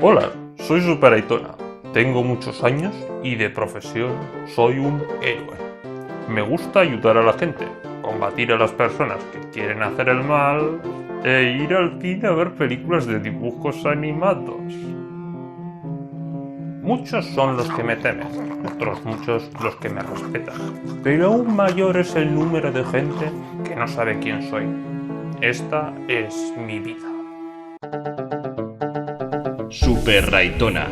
Hola, soy Super Aitona. Tengo muchos años y de profesión soy un héroe. Me gusta ayudar a la gente, combatir a las personas que quieren hacer el mal e ir al cine a ver películas de dibujos animados. Muchos son los que me temen, otros muchos los que me respetan, pero aún mayor es el número de gente que no sabe quién soy. Esta es mi vida. Super Aitona.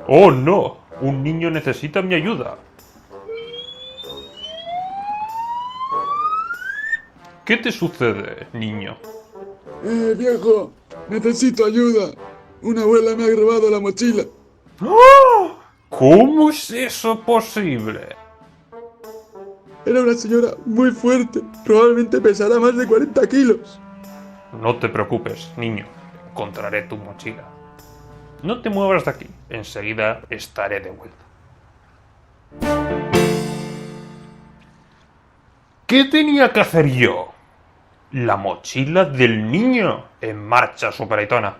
¡Oh no! Un niño necesita mi ayuda. ¿Qué te sucede, niño? Viejo, necesito ayuda. Una abuela me ha robado la mochila. ¡Oh! ¿Cómo es eso posible? Era una señora muy fuerte. Probablemente pesará más de 40 kilos. No te preocupes, niño. Encontraré tu mochila. No te muevas de aquí. Enseguida estaré de vuelta. ¿Qué tenía que hacer yo? La mochila del niño. En marcha, Super Aitona.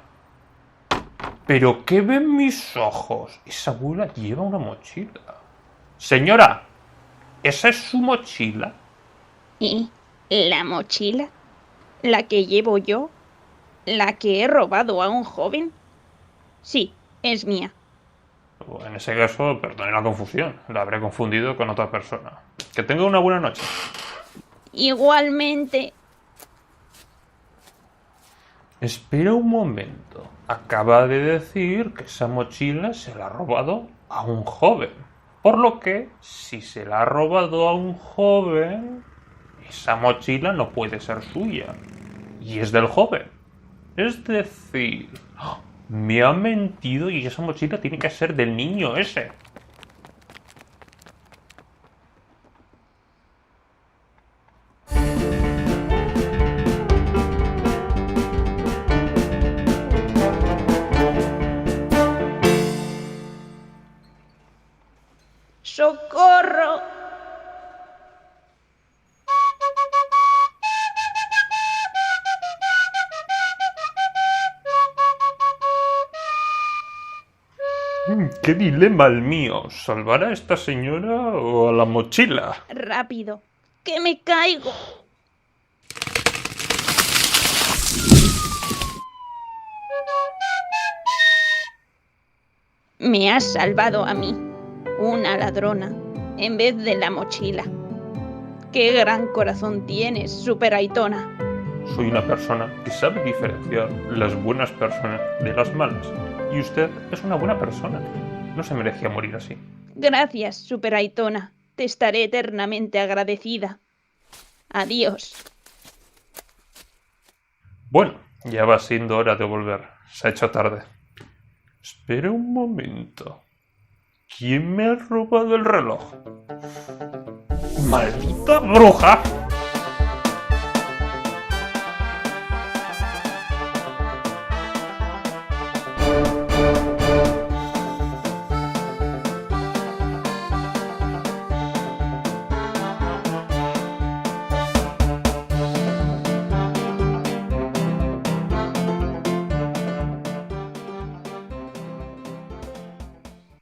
¿Pero qué ven mis ojos? Esa abuela lleva una mochila. Señora, ¿esa es su mochila? ¿Y la mochila? ¿La que llevo yo? ¿La que he robado a un joven? Sí, es mía. En ese caso, perdone la confusión. La habré confundido con otra persona. Que tenga una buena noche. Igualmente. Espera un momento. Acaba de decir que esa mochila se la ha robado a un joven. Por lo que, si se la ha robado a un joven, esa mochila no puede ser suya. Y es del joven. Es decir, me ha mentido y esa mochila tiene que ser del niño ese. ¡Socorro! ¡Qué dilema el mío! ¿Salvar a esta señora o a la mochila? Rápido, que me caigo. Me has salvado a mí, una ladrona, en vez de la mochila. ¡Qué gran corazón tienes, Super Aitona! Soy una persona que sabe diferenciar las buenas personas de las malas. Y usted es una buena persona. No se merecía morir así. Gracias, Super Aitona. Te estaré eternamente agradecida. Adiós. Bueno, ya va siendo hora de volver. Se ha hecho tarde. Espera un momento. ¿Quién me ha robado el reloj? ¡Maldita bruja!